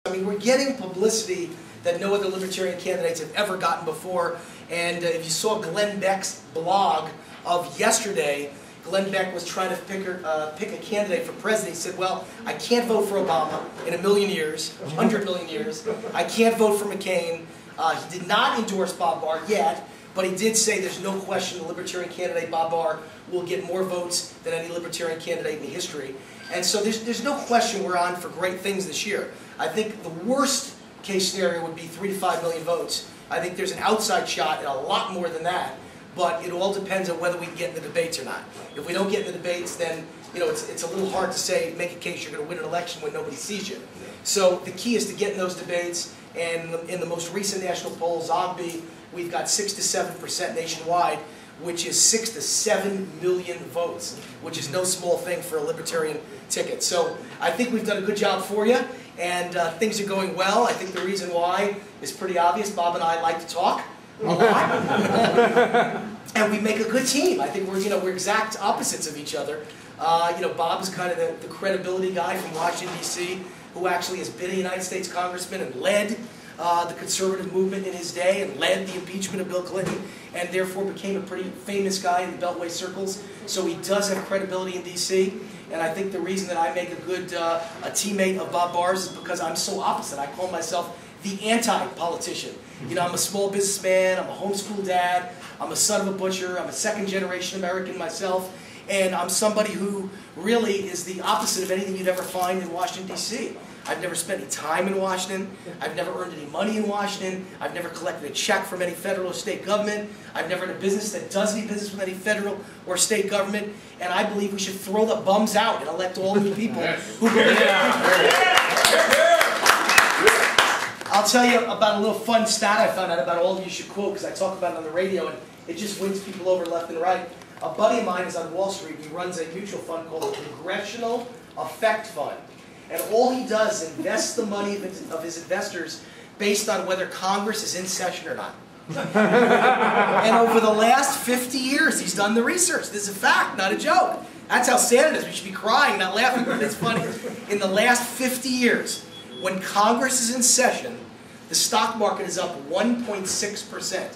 I mean, we're getting publicity that no other Libertarian candidates have ever gotten before. And if you saw Glenn Beck's blog of yesterday, Glenn Beck was trying to pick a candidate for president. He said, well, I can't vote for Obama in 1,000,000 years, 100 million years. I can't vote for McCain. He did not endorse Bob Barr yet, but he did say there's no question the Libertarian candidate, Bob Barr, will get more votes than any Libertarian candidate in history. And so there's no question we're on for great things this year. I think the worst case scenario would be 3 to 5 million votes. I think there's an outside shot at a lot more than that, but it all depends on whether we can get in the debates or not. If we don't get in the debates, then it's a little hard to say, make a case you're going to win an election when nobody sees you. So the key is to get in those debates, and in the most recent national poll, Zogby, we've got 6 to 7% nationwide, which is 6 to 7 million votes, which is no small thing for a Libertarian ticket. So I think we've done a good job for you, and things are going well. I think the reason why is pretty obvious. Bob and I like to talk a lot, and we make a good team. I think we're exact opposites of each other. Bob's kind of the credibility guy from Washington, D.C., who actually has been a United States congressman and led the conservative movement in his day and led the impeachment of Bill Clinton, and therefore became a pretty famous guy in the Beltway circles. So he does have credibility in D.C., and I think the reason that I make a good a teammate of Bob Barr's is because I'm so opposite. I call myself the anti-politician. I'm a small businessman, I'm a homeschool dad, I'm a son of a butcher, I'm a second-generation American myself, and I'm somebody who really is the opposite of anything you'd ever find in Washington, D.C. I've never spent any time in Washington. I've never earned any money in Washington. I've never collected a check from any federal or state government. I've never had a business that does any business with any federal or state government. And I believe we should throw the bums out and elect all new people who believe I'll tell you about a little fun stat I found out about all of you should quote, because I talk about it on the radio, and it just wins people over left and right. A buddy of mine is on Wall Street. He runs a mutual fund called the Congressional Effect Fund. And all he does is invest the money of his investors based on whether Congress is in session or not. And over the last 50 years, he's done the research. This is a fact, not a joke. That's how sad it is. We should be crying, not laughing, but it's funny. In the last 50 years, when Congress is in session, the stock market is up 1.6%.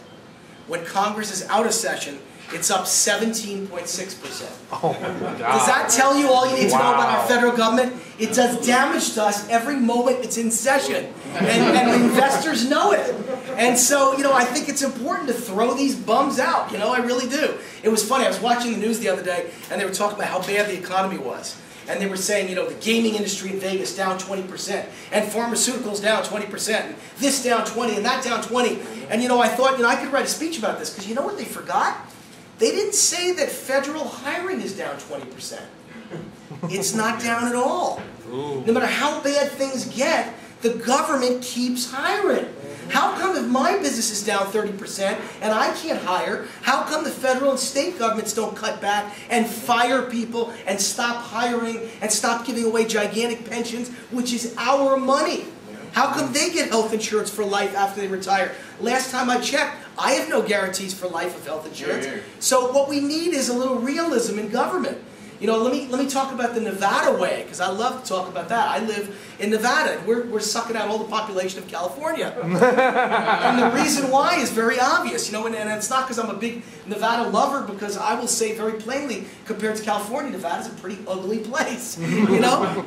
When Congress is out of session, it's up 17.6%. Oh, does that tell you all you need to know about our federal government? It does damage to us every moment it's in session. And investors know it. And so, I think it's important to throw these bums out. I really do. It was funny. I was watching the news the other day, and they were talking about how bad the economy was. And they were saying, the gaming industry in Vegas down 20%, and pharmaceuticals down 20%, and this down 20%, and that down 20%. And I thought, I could write a speech about this, because you know what they forgot? They didn't say that federal hiring is down 20%. It's not down at all. No matter how bad things get, the government keeps hiring. How come if my business is down 30% and I can't hire, how come the federal and state governments don't cut back and fire people and stop hiring and stop giving away gigantic pensions, which is our money? How come they get health insurance for life after they retire? Last time I checked, I have no guarantees for life of health insurance. So what we need is a little realism in government. Let me talk about the Nevada way, because I love to talk about that. I live in Nevada, and we're sucking out all the population of California. And the reason why is very obvious, and it's not because I'm a big Nevada lover, because I will say very plainly, compared to California, Nevada's a pretty ugly place.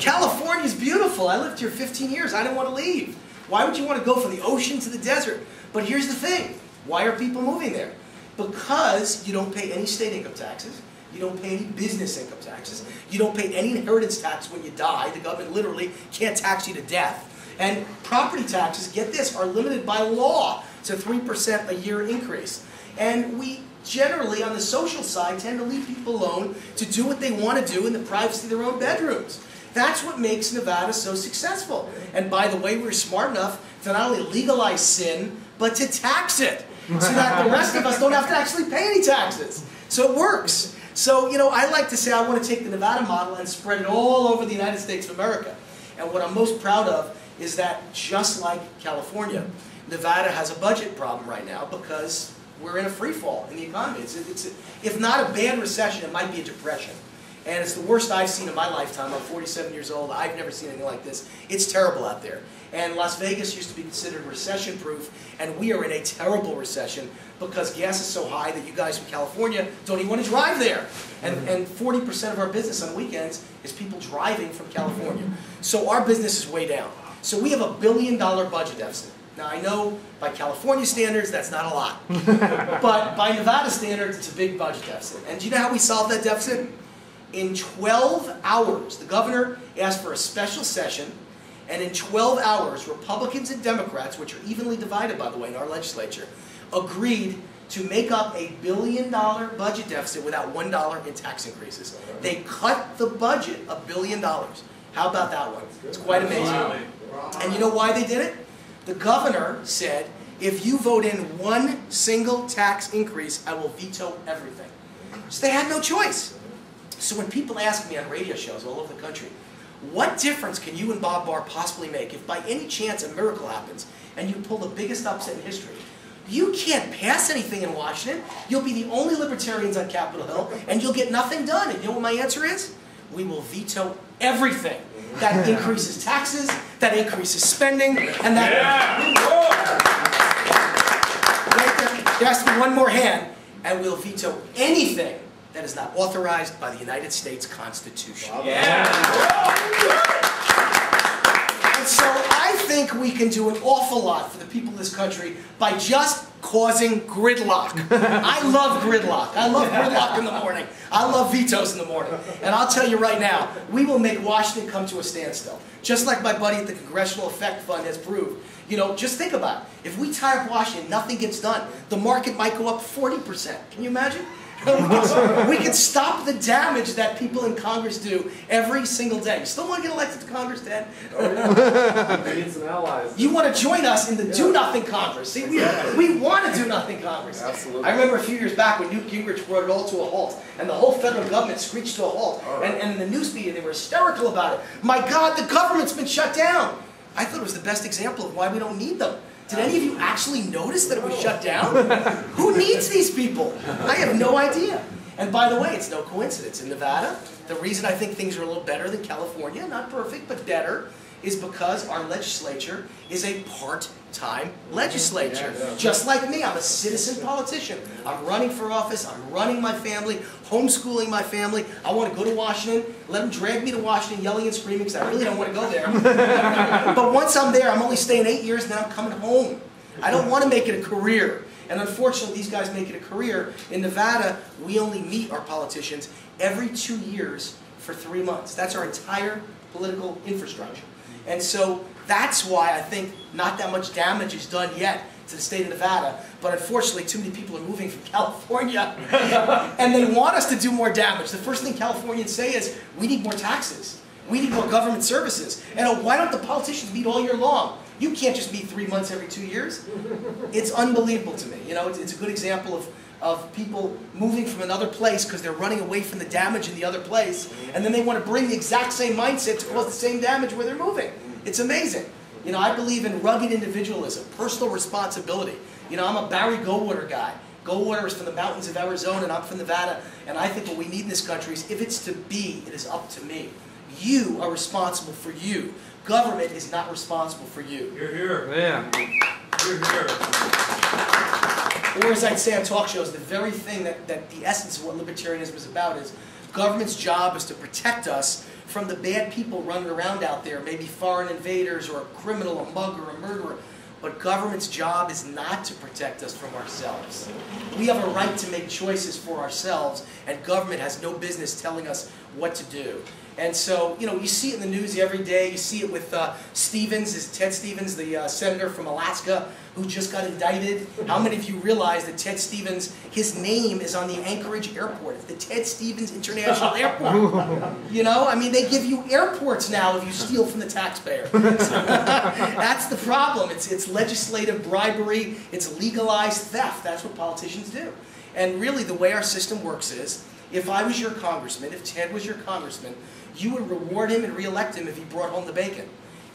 California's beautiful. I lived here 15 years. I didn't want to leave. Why would you want to go from the ocean to the desert? But here's the thing. Why are people moving there? Because you don't pay any state income taxes. You don't pay any business income taxes. You don't pay any inheritance tax when you die. The government literally can't tax you to death. And property taxes, get this, are limited by law to 3% a year increase. And we generally, on the social side, tend to leave people alone to do what they want to do in the privacy of their own bedrooms. That's what makes Nevada so successful. And by the way, we're smart enough to not only legalize sin, but to tax it, so that the rest of us don't have to actually pay any taxes. So it works. So, I like to say I want to take the Nevada model and spread it all over the United States of America. And what I'm most proud of is that, just like California, Nevada has a budget problem right now because we're in a free fall in the economy. It's if not a bad recession, it might be a depression. And it's the worst I've seen in my lifetime. I'm 47 years old. I've never seen anything like this. It's terrible out there. And Las Vegas used to be considered recession-proof, and we are in a terrible recession because gas is so high that you guys from California don't even want to drive there. And 40% of our business on weekends is people driving from California. So our business is way down. So we have a $1 billion budget deficit. Now I know by California standards that's not a lot, but by Nevada standards it's a big budget deficit. And do you know how we solve that deficit? In 12 hours, the governor asked for a special session, and in 12 hours, Republicans and Democrats, which are evenly divided by the way in our legislature, agreed to make up a $1 billion budget deficit without $1 in tax increases. They cut the budget $1 billion. How about that one? It's quite amazing. And you know why they did it? The governor said, if you vote in one single tax increase, I will veto everything. So they had no choice. So when people ask me on radio shows all over the country, what difference can you and Bob Barr possibly make if by any chance a miracle happens and you pull the biggest upset in history? You can't pass anything in Washington. You'll be the only libertarians on Capitol Hill and you'll get nothing done. And you know what my answer is? We will veto everything that increases taxes, that increases spending, and that... There has to be one more hand, and we'll veto anything that is not authorized by the United States Constitution. And so I think we can do an awful lot for the people of this country by just causing gridlock. I love gridlock. I love gridlock in the morning. I love vetoes in the morning. And I'll tell you right now, we will make Washington come to a standstill. Just like my buddy at the Congressional Effect Fund has proved. You know, just think about it. If we tie up Washington, nothing gets done. The market might go up 40%. Can you imagine? We can stop the damage that people in Congress do every single day. You still want to get elected to Congress, Ted? Oh, yeah. We need some allies. You want to join us in the do-nothing Congress. See, we want to do-nothing Congress. Absolutely. I remember a few years back when Newt Gingrich brought it all to a halt, and the whole federal government screeched to a halt. And in the news media, they were hysterical about it. My God, the government's been shut down. I thought it was the best example of why we don't need them. Did any of you actually notice that it was shut down? Who needs these people? I have no idea. And by the way, it's no coincidence. In Nevada, the reason I think things are a little better than California, not perfect, but better, is because our legislature is a part-time legislature. Just like me, I'm a citizen politician. I'm running for office, I'm running my family, homeschooling my family. I want to go to Washington, let them drag me to Washington yelling and screaming because I really don't want to go there. But once I'm there, I'm only staying 8 years and then I'm coming home. I don't want to make it a career. And unfortunately, these guys make it a career. In Nevada, we only meet our politicians every 2 years for 3 months. That's our entire political infrastructure. And so that's why I think not that much damage is done yet to the state of Nevada. But unfortunately, too many people are moving from California and they want us to do more damage. The first thing Californians say is, we need more taxes. We need more government services. And why don't the politicians meet all year long? You can't just meet 3 months every 2 years. It's unbelievable to me. You know, it's a good example of people moving from another place because they're running away from the damage in the other place, and then they want to bring the exact same mindset to cause the same damage where they're moving. It's amazing. You know, I believe in rugged individualism, personal responsibility. You know, I'm a Barry Goldwater guy. Goldwater is from the mountains of Arizona, and I'm from Nevada, and I think what we need in this country is, if it's to be, it is up to me. You are responsible for you. Government is not responsible for you. You're here. Yeah. You're here. Or as I'd say on talk shows, the very thing that the essence of what libertarianism is about is government's job is to protect us from the bad people running around out there, maybe foreign invaders or a criminal, a mugger, a murderer. But government's job is not to protect us from ourselves. We have a right to make choices for ourselves, and government has no business telling us what to do. And so, you know, you see it in the news every day. You see it with Ted Stevens, the senator from Alaska, who just got indicted. How many of you realize that Ted Stevens, his name is on the Anchorage airport? It's the Ted Stevens International Airport. You know, I mean, they give you airports now if you steal from the taxpayer. That's the problem. It's legislative bribery. It's legalized theft. That's what politicians do. And really, the way our system works is, if I was your congressman, if Ted was your congressman, you would reward him and re-elect him if he brought home the bacon.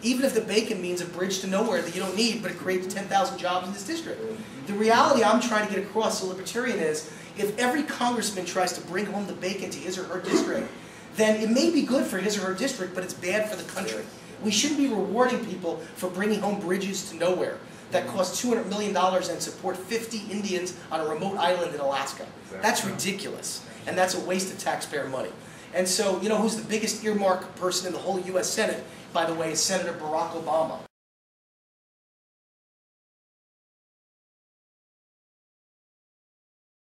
Even if the bacon means a bridge to nowhere that you don't need, but it creates 10,000 jobs in this district. The reality I'm trying to get across to libertarian is, if every congressman tries to bring home the bacon to his or her district, then it may be good for his or her district, but it's bad for the country. We shouldn't be rewarding people for bringing home bridges to nowhere that cost $200 million and support 50 Indians on a remote island in Alaska. That's ridiculous, and that's a waste of taxpayer money. And so, you know who's the biggest earmark person in the whole U.S. Senate, by the way, is Senator Barack Obama.